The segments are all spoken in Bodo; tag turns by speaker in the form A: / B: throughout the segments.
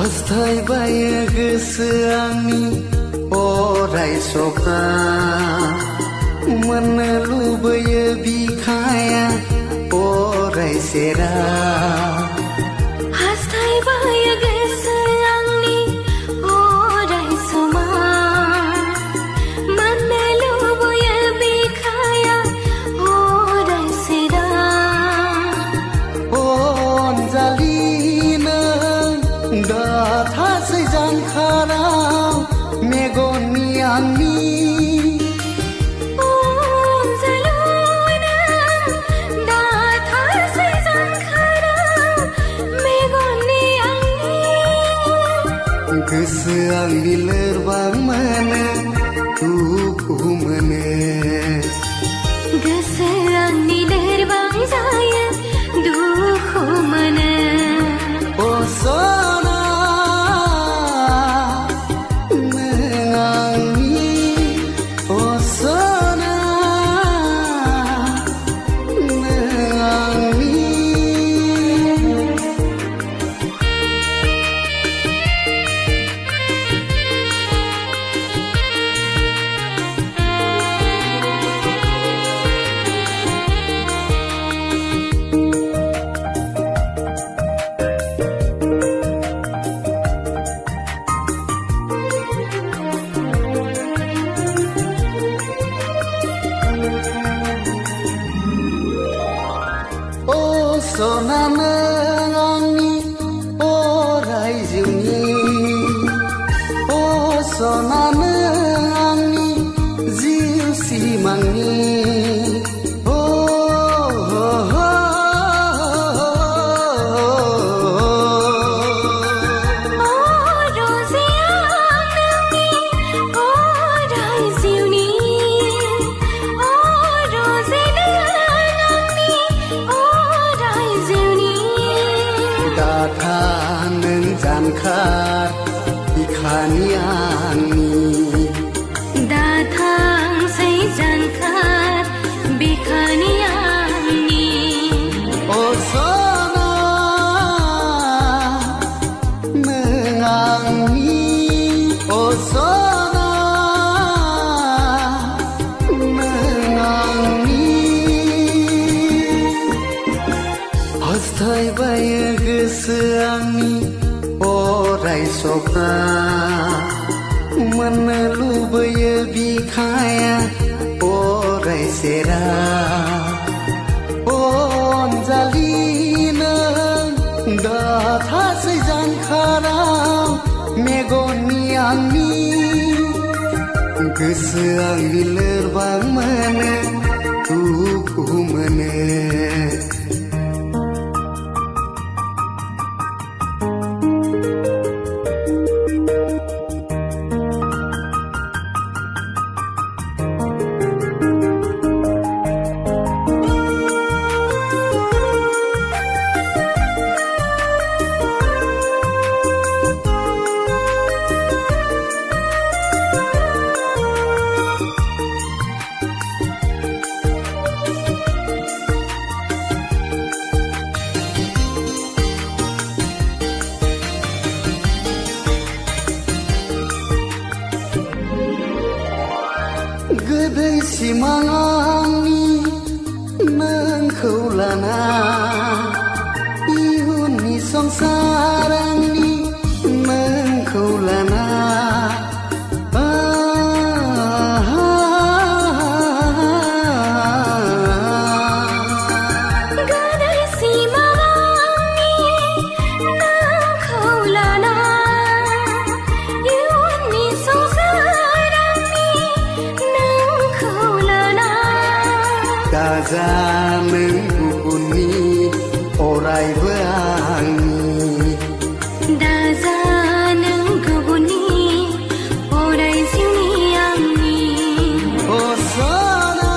A: हास्थायबाय गोसोआंनि अराय सखा मोननो लुबैयो बिखाया अराय सेरा
B: हास्थायबाय गोसोआंनि अराय समा मोननो लुबैयो बिखाया अराय सेरा
A: अनजालि दाथासै जानखाराव मेगननि आंनि
B: दाथासै जानखाराव मेगननि आंनि
A: गोसो आंनि लोरबां मोनो दुखु मोनो
B: गोसो आंनि लोरबां जायो दुखु मोनो
A: सना नों आंनि सना नों आंनि सना नों आंनि अराय जिउनि सना नों आंनि जिउ सिमांनि दाथा नों जानखार बिखानि आंनि
B: दाथांसै जानखार बिखानि आंनि
A: सना नों आंनि सना नों आंनि हास्थायबाय गोसो आंनि अराय सखा मोननो लुबैयो बिखाया अराय सेरा अनजालि नों दाथासै जानखाराव मेगननि आंनि गोसो आंनि लोरबां मोनो दुखु मोनो गोदै सिमां आंनि नोंखौ लाना इयुननि संसार आंनि नोंखौ लाना
B: गोदै सिमां आंनि नोंखौ लाना इयुननि संसार आंनि नोंखौ लाना
A: दाजा नों गुबुननि अरायबो आंनि
B: दाजा नों गुबुननि अराय जिउनि आंनि
A: सना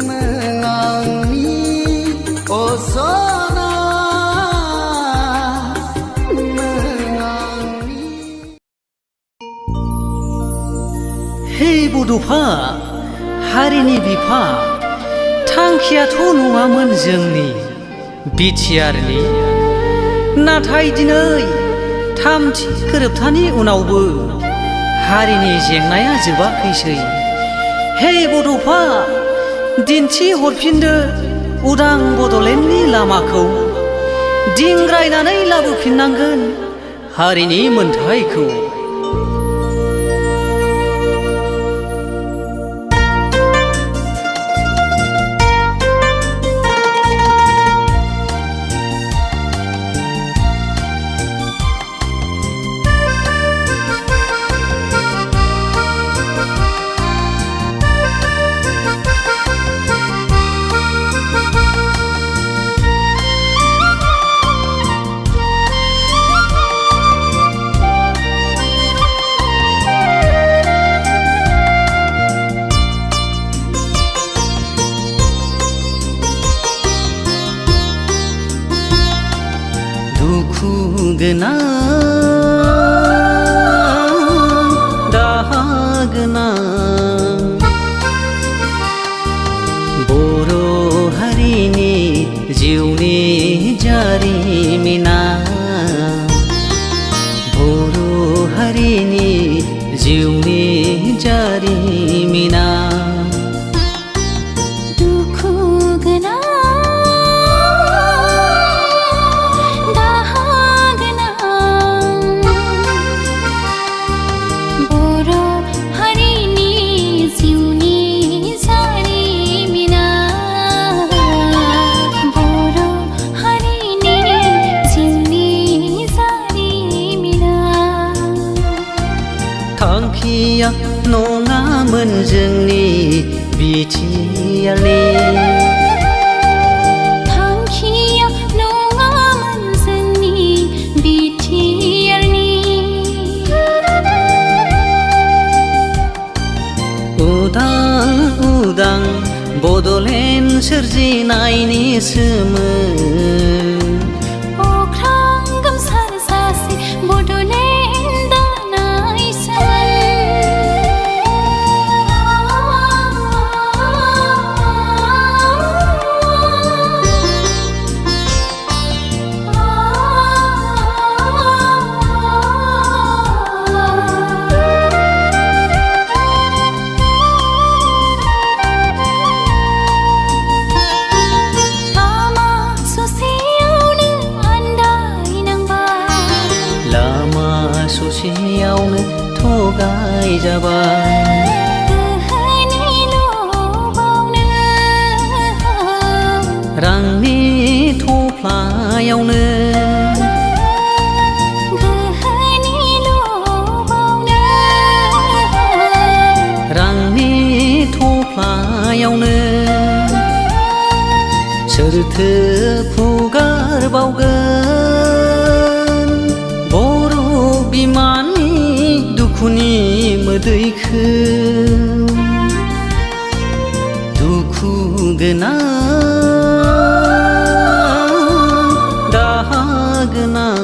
A: नों आंनि सना नों आंनि
C: हे बड'फा हारिनि बिफा थांखियाथ' नङामोन जोंनि बिटिआरनि नाथाय दिनै थामथि गोरोबथानि उनावबो हारिनि जेंनाया जोबाखैसै। हे बड'फा, दिन्थि हरफिनदो उदां बड'लेण्डनि लामाखौ। दिंग्रायनानै लाबोफिननांगोन हारिनि मोनथायखौ। दुखु गोनां दाहा गोनां बर' हारिनि जिउनि जारिमिना, बर' हारिनि जिउनि जारिमिना। थांखिया नङामोन जोंनि बिटिआरनि,
B: थांखिया नङामोन जोंनि बिटिआरनि।
C: उदां उदां बड'लेण्ड सोरजिनायनि सोमोन,
B: अख्रां गोमसार सासे बड'लेण्ड दानाय
C: ससेयावनो थगाय जाबाय।
B: गोहोनि लबावनो,
C: रांनि थफ्लायावनो,
B: गोहोनि लबावनो,
C: रांनि थफ्लायावनो सोरथो फुगारबावगोन बर' बिमानि दुखुनि मोदैखौ। दुखु गोनां दाहा गोनां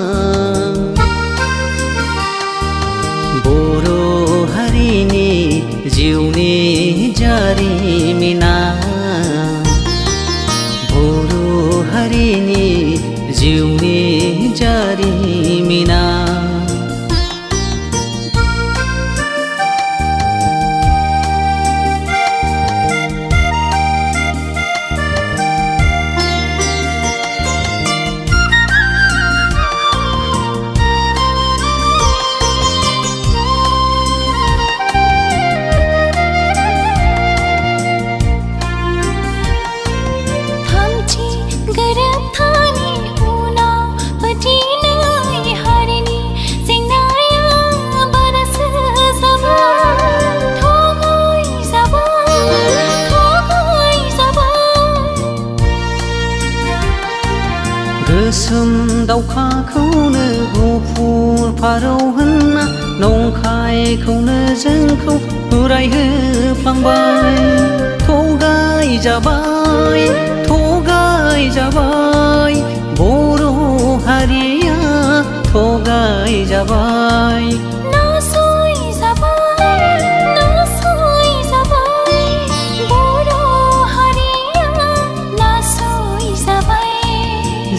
C: बर' हारिनि जिउनि जारिमिना, बर' हारिनि जिउनि जारिमिना। गोसोम दाउखाखौनो गुफुर फारौ होनना नंखायखौनो जोंखौ उरायहोफ्लांबाय। थगाय जाबाय बर' हारिया थगाय जाबाय।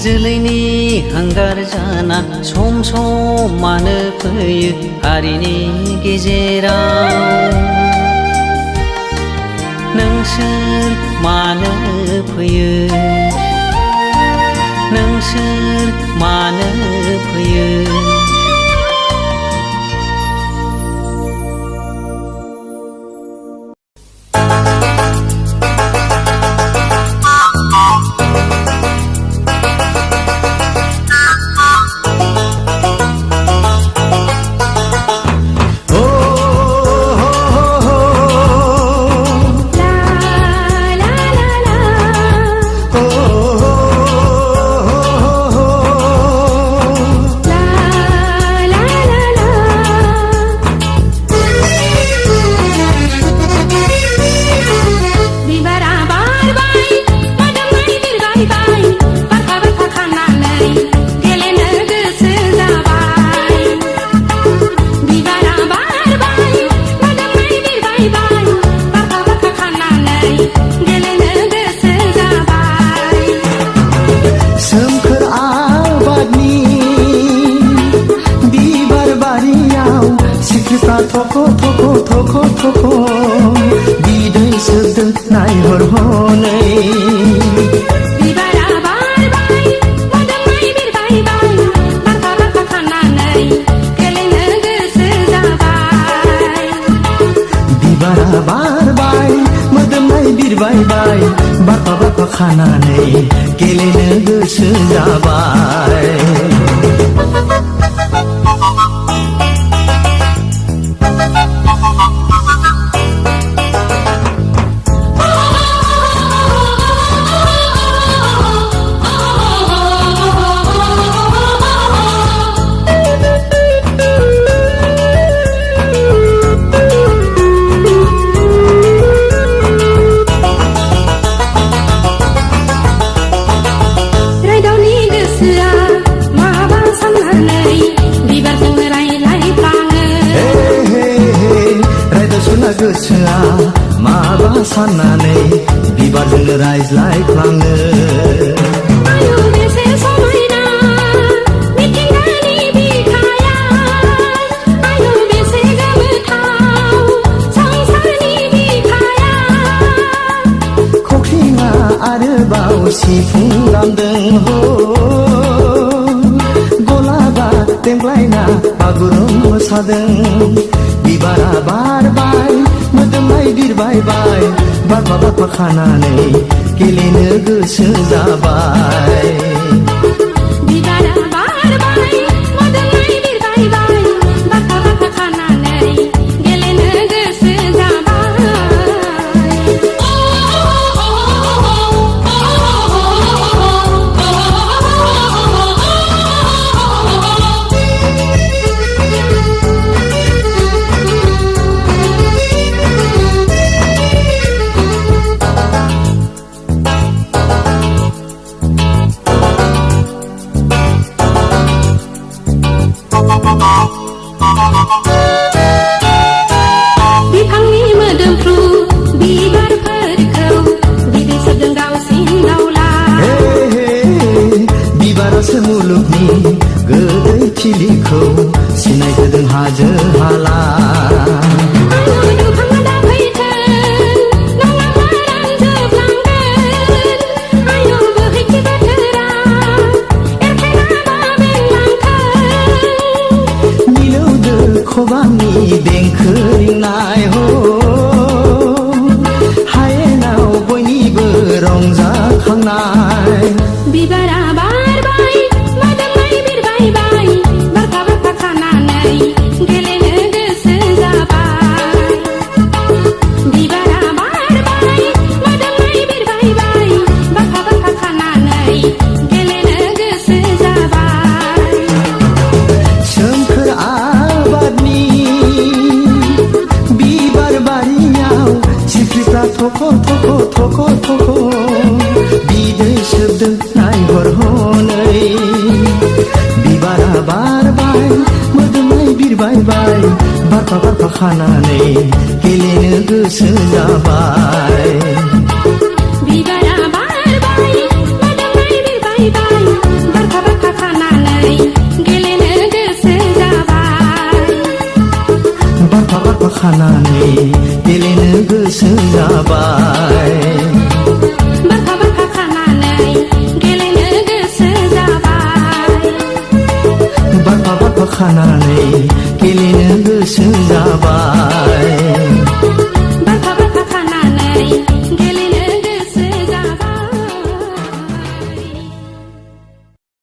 C: जोलैनि हांगार जाना सम सम मानो फैयो हारिनि गेजेराव नोंसोर मानो फैयो नोंसोर मानो फैयो
A: बिदै सोबदों नायहर हनै
B: बिबारा बारबाय मोदोमै बिरबायबाय बारफा बारफा खानानै गेलेनो गोसो जाबाय
A: बिबारा बारबाय मोदोमै बिरबायबाय बारफा बारफा खानानै गेलेनो गोसो जाबाय गोसोआ माबा साननानै बिबारजोंनो रायज्लायफ्लाङो
B: आयु बेसे समायना मिथिंगानि बिखाया आयु बेसे गोमोथाव संसारनि बिखाया
A: खख्रिङा आरोबाव सिफुं दामदों हो गलाबा देंग्लायना बागुरुम मोसादों बिबारा बारबाय मोदोमै बिरबायबाय बारफा बारफा खानानै गेलेनो गोसो जाबाय
B: बिबारा बारबाय मोदोमै बिरबायबाय बारफा बारफा खानानै गेलेनो गोसो जाबाय बिफांनि मोदोमफ्रु बिबारफोरखौ बिदै सोबदों दाउसिन दाउला
A: बिबारासो मुलुगनि गोदै थिलिखौ सिनायहोदों हाजो हाला खबामनि देंखो रिंनाय हो हायेनाव बयनिबो रंजाखांनाय
B: बिबारा बारबाय मोदोमै बिरबायबाय बारफा बारफा खानानै गेलेनो गोसो जाबाय बिबारा बारबाय मोदोमै बिरबायबाय बारफा बारफा खानानै गेलेनो गोसो जाबाय
A: सोमखोर आबादनि बिबार बारियाव सिख्रिफ्रा थख' थख' थख' थख' बिदै सोबदों नायहर हनै बिबारा बारबाय मोदोमै बिरबायबाय बारफा बारफा खानानै गेलेनो गोसो जाबाय
B: बिबारा बारबाय मोदोमै बिरबायबाय बारफा बारफा खानानै
A: खानानै गेलेनो गोसो जाबाय
B: बारखा बारखा खानानै गेलेनो गोसो जाबाय
A: बारखा बारखा खानानै गेलेनो गोसो जाबाय